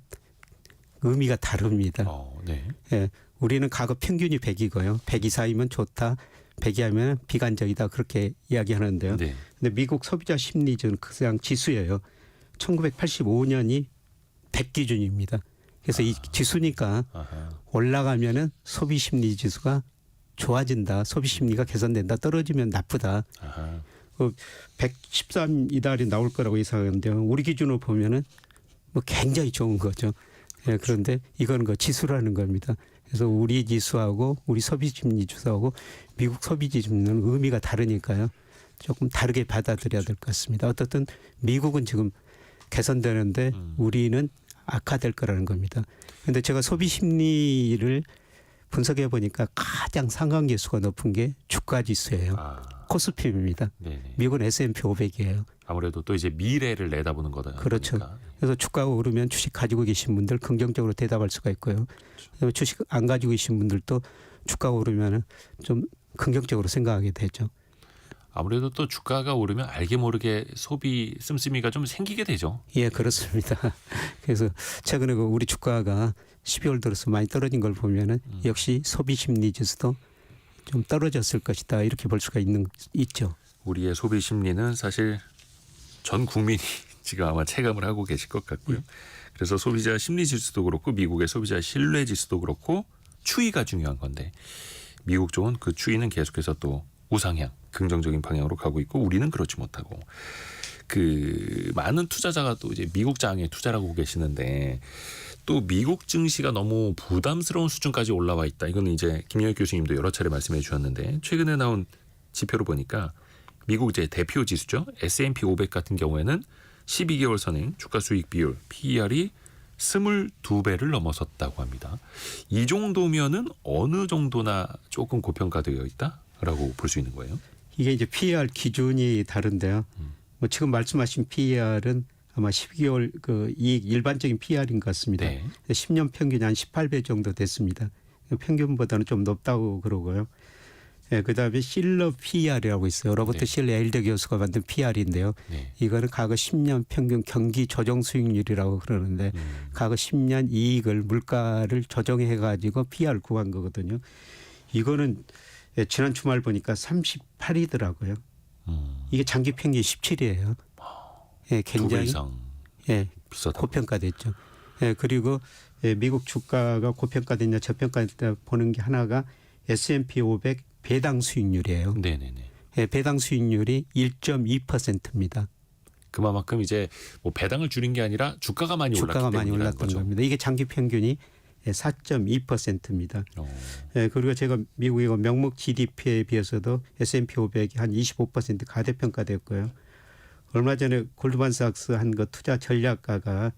의미가 다릅니다. 네. 예, 우리는 과거 평균이 100이고요. 100 이상이면 좋다. 100이 하면 비관적이다. 그렇게 이야기하는데요. 네. 근데 미국 소비자 심리지수는 그냥 지수예요. 1985년이 100 기준입니다. 그래서 이 지수니까 올라가면은 소비 심리 지수가 좋아진다, 소비 심리가 개선된다, 떨어지면 나쁘다. 아하. 113 이달이 나올 거라고 예상하는데요. 우리 기준으로 보면은 뭐 굉장히 좋은 거죠. 예, 그런데 이건 그 지수라는 겁니다. 그래서 우리 지수하고 우리 소비 심리 지수하고 미국 소비 지수는 의미가 다르니까요. 조금 다르게 받아들여야 될 것 같습니다. 어떻든 미국은 지금 개선되는데 우리는 악화될 거라는 겁니다. 그런데 제가 소비 심리를 분석해 보니까 가장 상관계수가 높은 게 주가 지수예요. 코스피입니다. 네네. 미국은 S&P 500이에요. 아무래도 또 이제 미래를 내다보는 거다. 그렇죠. 보니까. 그래서 주가가 오르면 주식 가지고 계신 분들 긍정적으로 대답할 수가 있고요. 그다음에 주식 안 가지고 계신 분들도 주가가 오르면 좀 긍정적으로 생각하게 되죠. 아무래도 또 주가가 오르면 알게 모르게 소비 씀씀이가 좀 생기게 되죠. 예, 그렇습니다. 그래서 최근에 그 우리 주가가 12월 들어서 많이 떨어진 걸 보면은 역시 소비 심리 지수도 좀 떨어졌을 것이다 이렇게 볼 수가 있죠. 우리의 소비 심리는 사실 전 국민이 지금 아마 체감을 하고 계실 것 같고요. 그래서 소비자 심리 지수도 그렇고 미국의 소비자 신뢰 지수도 그렇고 추이가 중요한 건데 미국 쪽은 그 추이는 계속해서 또 우상향, 긍정적인 방향으로 가고 있고 우리는 그렇지 못하고 그 많은 투자자가 또 이제 미국 장에 투자를 하고 계시는데 또 미국 증시가 너무 부담스러운 수준까지 올라와 있다. 이거는 이제 김영익 교수님도 여러 차례 말씀해 주셨는데 최근에 나온 지표로 보니까 미국 이제 대표 지수죠. S&P 500 같은 경우에는 12개월 선행 주가 수익 비율 PER이 22배를 넘어섰다고 합니다. 이 정도면은 어느 정도나 조금 고평가되어 있다라고 볼 수 있는 거예요. 이게 이제 PER 기준이 다른데요. 뭐 지금 말씀하신 PER은 아마 12개월 그 이익 일반적인 PER인 것 같습니다. 네. 10년 평균이 한 18배 정도 됐습니다. 평균보다는 좀 높다고 그러고요. 예, 그다음에 실러 PER이라고 있어요. 로버트 네. 실러 에일더 교수가 만든 PER인데요. 네. 이거는 과거 10년 평균 경기 조정 수익률이라고 그러는데 과거 10년 이익을 물가를 조정해 가지고 PER 구한 거거든요. 이거는 예, 지난 주말 보니까 38이더라고요. 이게 장기 평균 17이에요. 예, 2배 굉장히 이상 예, 비싸다. 고평가됐죠. 예, 그리고 예, 미국 주가가 고평가됐냐 저평가됐냐 보는 게 하나가 S&P 500 배당 수익률이에요. 네네네. 예, 배당 수익률이 1.2%입니다. 그만큼 이제 뭐 배당을 줄인 게 아니라 주가가 많이 주가가 올랐기 많이 때문이라는 올랐던 거죠. 겁니다. 이게 장기 평균이 4.2%입니다. 예, 그리고 제가 미국의 명목 GDP에 비해서도 S&P 500이 한 25% 가대평가됐고요. 얼마 전에 골드만삭스 한 거 투자 전략가가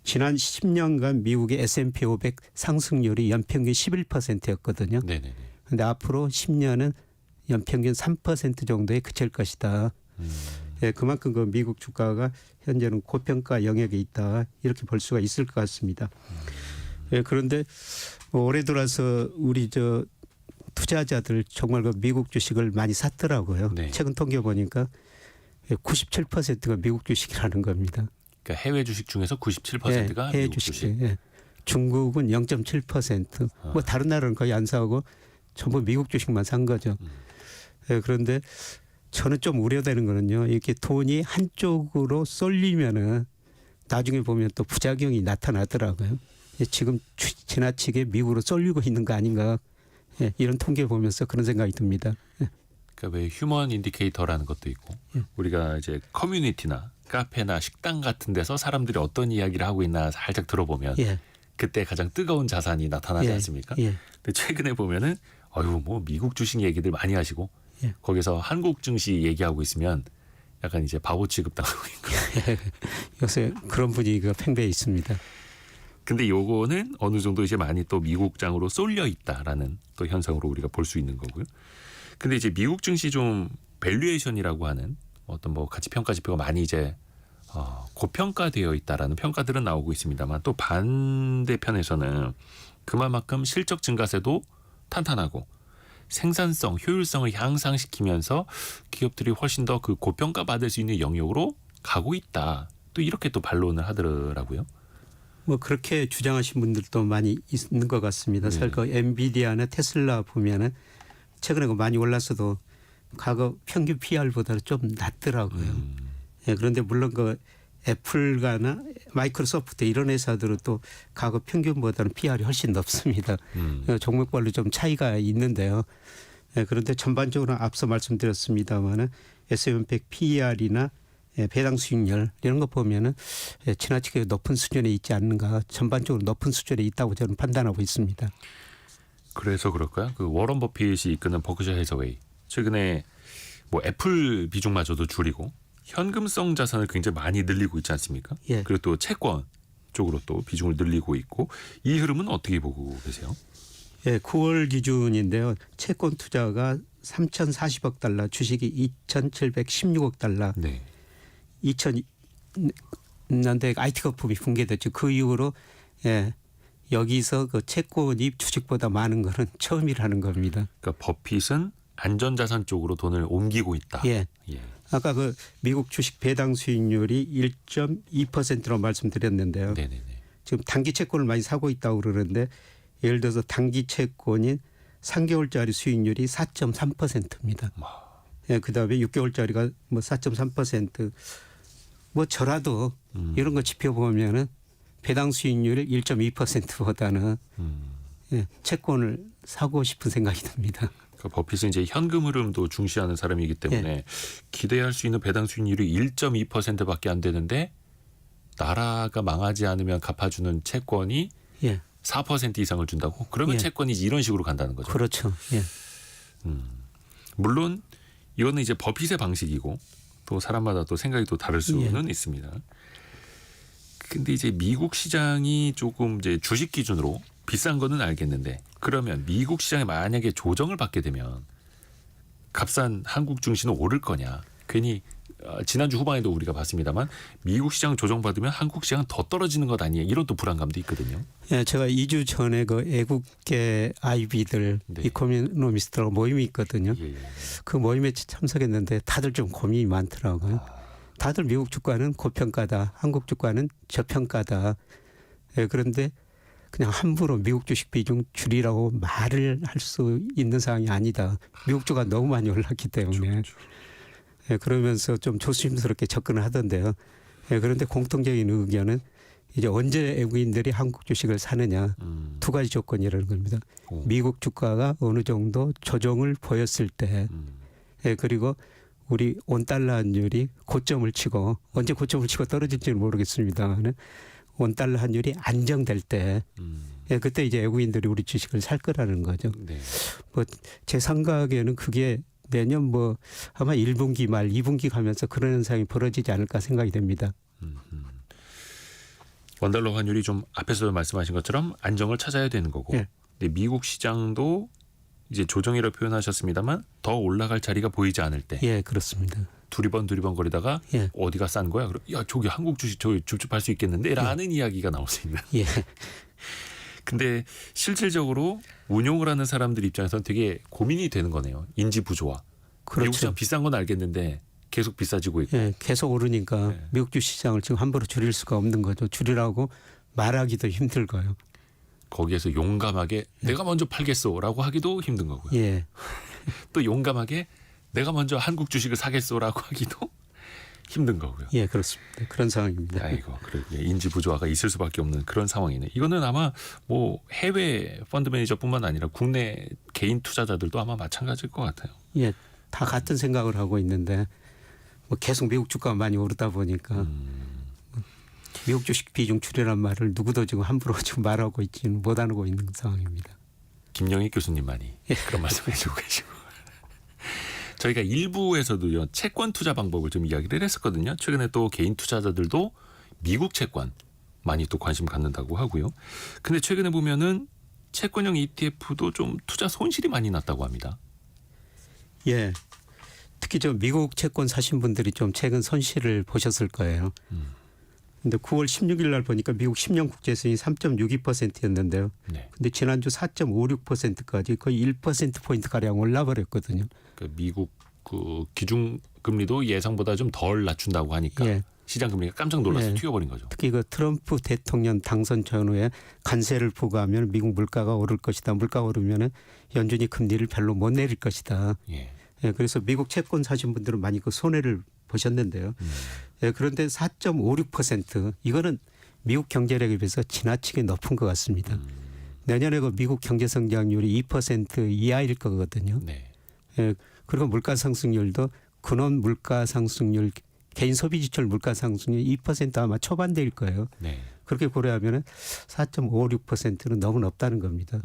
지난 10년간 미국의 S&P 500 상승률이 연평균 11%였거든요. 네네네. 그런데 앞으로 10년은 연평균 3% 정도에 그칠 것이다. 예, 그만큼 그 미국 주가가 현재는 고평가 영역에 있다 이렇게 볼 수가 있을 것 같습니다. 예, 그런데 뭐 올해 들어서 우리 저 투자자들 정말 그 미국 주식을 많이 샀더라고요. 네. 최근 통계 보니까 97%가 미국 주식이라는 겁니다. 그러니까 해외 주식 중에서 97%가 해외 미국 주식. 예. 중국은 0.7%. 뭐 다른 나라는 거의 안 사고 전부 미국 주식만 산 거죠. 예, 그런데 저는 좀 우려되는 거는요. 이렇게 돈이 한쪽으로 쏠리면은 나중에 보면 또 부작용이 나타나더라고요. 예, 지금 지나치게 미국으로 쏠리고 있는 거 아닌가. 예, 이런 통계 보면서 그런 생각이 듭니다. 예. 그러니까 왜 휴먼 인디케이터라는 것도 있고 우리가 이제 커뮤니티나 카페나 식당 같은 데서 사람들이 어떤 이야기를 하고 있나 살짝 들어보면 예. 그때 가장 뜨거운 자산이 나타나지 예. 않습니까? 예. 근데 최근에 보면은 아유 뭐 미국 주식 얘기들 많이 하시고 예. 거기서 한국 증시 얘기하고 있으면 약간 이제 바보 취급당하고 있고. 요새 그런 분위기가 팽배해 있습니다. 근데 요거는 어느 정도 이제 많이 또 미국장으로 쏠려 있다라는 또 현상으로 우리가 볼 수 있는 거고요. 근데 이제 미국 증시 좀 밸류에이션이라고 하는 어떤 뭐 가치 평가 지표가 많이 이제 고평가되어 있다라는 평가들은 나오고 있습니다만 또 반대편에서는 그만큼 실적 증가세도 탄탄하고 생산성, 효율성을 향상시키면서 기업들이 훨씬 더 그 고평가 받을 수 있는 영역으로 가고 있다. 또 이렇게 또 반론을 하더라고요. 뭐 그렇게 주장하신 분들도 많이 있는 것 같습니다. 네. 사실 그 엔비디아나 테슬라 보면은 최근에 그 많이 올랐어도 과거 평균 PR보다는 좀 낮더라고요. 예, 그런데 물론 그 애플가나 마이크로소프트 이런 회사들은 또 과거 평균보다는 PR이 훨씬 높습니다. 종목별로 좀 차이가 있는데요. 그런데 전반적으로 앞서 말씀드렸습니다마는 S&P PER이나 배당 수익률 이런 거 보면은 지나치게 높은 수준에 있지 않는가, 전반적으로 높은 수준에 있다고 저는 판단하고 있습니다. 그래서 그럴까요? 그 워런 버핏이 이끄는 버크셔 해서웨이 최근에 뭐 애플 비중마저도 줄이고 현금성 자산을 굉장히 많이 늘리고 있지 않습니까? 예. 그리고 또 채권 쪽으로 또 비중을 늘리고 있고 이 흐름은 어떻게 보고 계세요? 예, 9월 기준인데요. 채권 투자가 3,040억 달러, 주식이 2,716억 달러. 네. 2000년대 IT 거품이 붕괴됐죠. 그 이후로 여기서 그 채권이 주식보다 많은 거는 처음이라는 겁니다. 그러니까 버핏은 안전자산 쪽으로 돈을 옮기고 있다. 예. 예. 아까 그 미국 주식 배당 수익률이 1.2%로 말씀드렸는데요. 네네네. 지금 단기 채권을 많이 사고 있다고 그러는데 예를 들어서 단기 채권인 3개월짜리 수익률이 4.3%입니다. 예, 그다음에 6개월짜리가 뭐 4.3%. 뭐 저라도 이런 거 지표보면은 배당 수익률 1.2%보다는 채권을 사고 싶은 생각이 듭니다. 그러니까 버핏은 이제 현금 흐름도 중시하는 사람이기 때문에 기대할 수 있는 배당 수익률이 1.2%밖에 안 되는데 나라가 망하지 않으면 갚아주는 채권이 4% 이상을 준다고? 그러면 채권이 이런 식으로 간다는 거죠. 그렇죠. 예. 물론 이거는 이제 버핏의 방식이고 또 사람마다 또 생각이 또 다를 수는 있습니다. 근데 이제 미국 시장이 조금 이제 주식 기준으로 비싼 거는 알겠는데 그러면 미국 시장에 만약에 조정을 받게 되면 값싼 한국 증시는 오를 거냐? 괜히 지난주 후반에도 우리가 봤습니다만 미국 시장 조정받으면 한국 시장은 더 떨어지는 것 아니에요? 이런 또 불안감도 있거든요. 예, 제가 2주 전에 그 애국계 IB들 이코노미스트라고 모임이 있거든요. 그 모임에 참석했는데 다들 좀 고민이 많더라고요. 다들 미국 주가는 고평가다, 한국 주가는 저평가다. 예, 그런데 그냥 함부로 미국 주식 비중 줄이라고 말을 할 수 있는 상황이 아니다. 미국 주가 너무 많이 올랐기 때문에. 그렇죠. 예, 그러면서 좀 조심스럽게 접근을 하던데요. 예, 그런데 공통적인 의견은 이제 언제 외국인들이 한국 주식을 사느냐 두 가지 조건이라는 겁니다. 미국 주가가 어느 정도 조정을 보였을 때, 예, 그리고 우리 원달러 환율이 고점을 치고 언제 고점을 치고 떨어질지는 모르겠습니다만 원달러 환율이 안정될 때, 예, 그때 이제 외국인들이 우리 주식을 살 거라는 거죠. 네. 뭐 제 생각에는 그게 내년 뭐 아마 1분기 말 2분기 가면서 그런 현상이 벌어지지 않을까 생각이 됩니다. 원달러 환율이 좀 앞에서 말씀하신 것처럼 안정을 찾아야 되는 거고 예. 근데 미국 시장도 이제 조정이라고 표현하셨습니다만 더 올라갈 자리가 보이지 않을 때 예, 그렇습니다. 두리번 거리다가 어디가 싼 거야? 그럼 야 저기 한국 주식 저 줍줍할 수 있겠는데? 라는 이야기가 나올 수 있는. 예. 근데 실질적으로 운용을 하는 사람들 입장에서는 되게 고민이 되는 거네요. 인지 부조화. 그렇죠. 미국 시장 비싼 건 알겠는데 계속 비싸지고 있고. 예, 계속 오르니까 미국 주시장을 지금 함부로 줄일 수가 없는 거죠. 줄이라고 말하기도 힘들고요. 거기에서 용감하게 내가 먼저 팔겠소라고 하기도 힘든 거고요. 예. 또 용감하게 내가 먼저 한국 주식을 사겠소라고 하기도 힘든 거고요. 예, 그렇습니다. 그런 상황입니다. 아이고, 인지 부조화가 있을 수밖에 없는 그런 상황이네. 이거는 아마 뭐 해외 펀드 매니저뿐만 아니라 국내 개인 투자자들도 아마 마찬가지일 것 같아요. 예, 다 같은 생각을 하고 있는데 뭐 계속 미국 주가가 많이 오르다 보니까 미국 주식 비중 줄이란 말을 누구도 지금 함부로 지금 말하고 있지는 못하고 있는 상황입니다. 김영익 교수님만이 그런 말씀을 해주고 계시고. 저희가 일부에서도요 채권 투자 방법을 좀 이야기를 했었거든요. 최근에 또 개인 투자자들도 미국 채권 많이 또 관심 갖는다고 하고요. 근데 최근에 보면은 채권형 ETF도 좀 투자 손실이 많이 났다고 합니다. 예. 특히 좀 미국 채권 사신 분들이 좀 최근 손실을 보셨을 거예요. 근데 9월 16일 날 보니까 미국 10년 국채수익이 3.62%였는데요. 네. 근데 지난주 4.56%까지 거의 1% 포인트 가량 올라 버렸거든요. 그 미국 그 기준 금리도 예상보다 좀 덜 낮춘다고 하니까 시장 금리가 깜짝 놀라서 튀어버린 거죠. 특히 그 트럼프 대통령 당선 전후에 관세를 부과하면 미국 물가가 오를 것이다. 물가가 오르면은 연준이 금리를 별로 못 내릴 것이다. 예, 그래서 미국 채권 사신 분들은 많이 그 손해를 보셨는데요. 예, 그런데 4.56% 이거는 미국 경제력에 비해서 지나치게 높은 것 같습니다. 내년에 그 미국 경제 성장률이 2% 이하일 거거든요. 네. 예, 그리고 물가 상승률도 근원 물가 상승률 개인 소비 지출 물가 상승률 2% 아마 초반대일 거예요. 네. 그렇게 고려하면 4.56%는 너무 높다는 겁니다.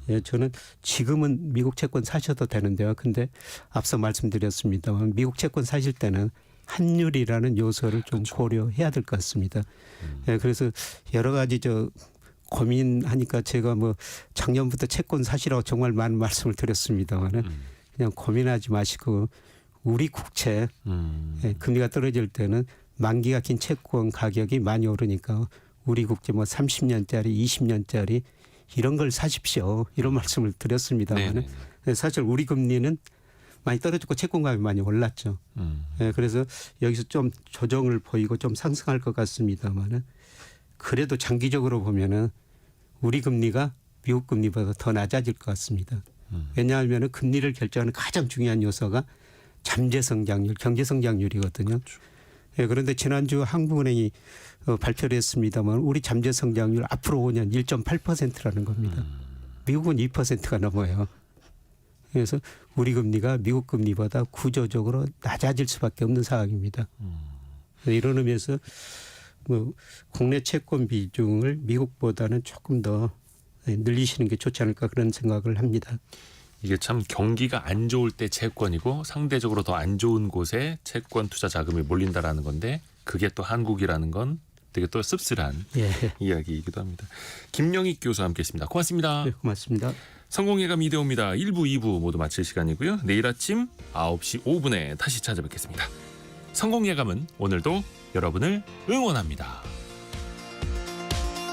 예, 저는 지금은 미국 채권 사셔도 되는데요. 근데 앞서 말씀드렸습니다만 미국 채권 사실 때는 환율이라는 요소를 좀 그렇죠. 고려해야 될 것 같습니다. 예, 그래서 여러 가지 고민하니까 제가 뭐 작년부터 채권 사시라고 정말 많은 말씀을 드렸습니다만은 그냥 고민하지 마시고 우리 국채 예, 금리가 떨어질 때는 만기가 긴 채권 가격이 많이 오르니까 우리 국채 뭐 30년짜리, 20년짜리 이런 걸 사십시오. 이런 말씀을 드렸습니다만은 사실 우리 금리는 많이 떨어졌고 채권 가격이 많이 올랐죠. 예, 그래서 여기서 좀 조정을 보이고 좀 상승할 것 같습니다만은 그래도 장기적으로 보면은 우리 금리가 미국 금리보다 더 낮아질 것 같습니다. 왜냐하면 금리를 결정하는 가장 중요한 요소가 잠재 성장률, 경제 성장률이거든요. 그렇죠. 예, 그런데 지난주 한국은행이 발표를 했습니다만 우리 잠재 성장률 앞으로 5년 1.8%라는 겁니다. 미국은 2%가 넘어요. 그래서 우리 금리가 미국 금리보다 구조적으로 낮아질 수밖에 없는 상황입니다. 이런 의미에서 뭐 국내 채권 비중을 미국보다는 조금 더 늘리시는 게 좋지 않을까 그런 생각을 합니다. 이게 참 경기가 안 좋을 때 채권이고 상대적으로 더 안 좋은 곳에 채권 투자 자금이 몰린다라는 건데 그게 또 한국이라는 건 되게 또 씁쓸한 예. 이야기이기도 합니다. 김영익 교수와 함께했습니다. 고맙습니다. 네, 고맙습니다. 성공예감 이대호입니다. 1부, 2부 모두 마칠 시간이고요. 내일 아침 9시 5분에 다시 찾아뵙겠습니다. 성공예감은 오늘도 여러분을 응원합니다.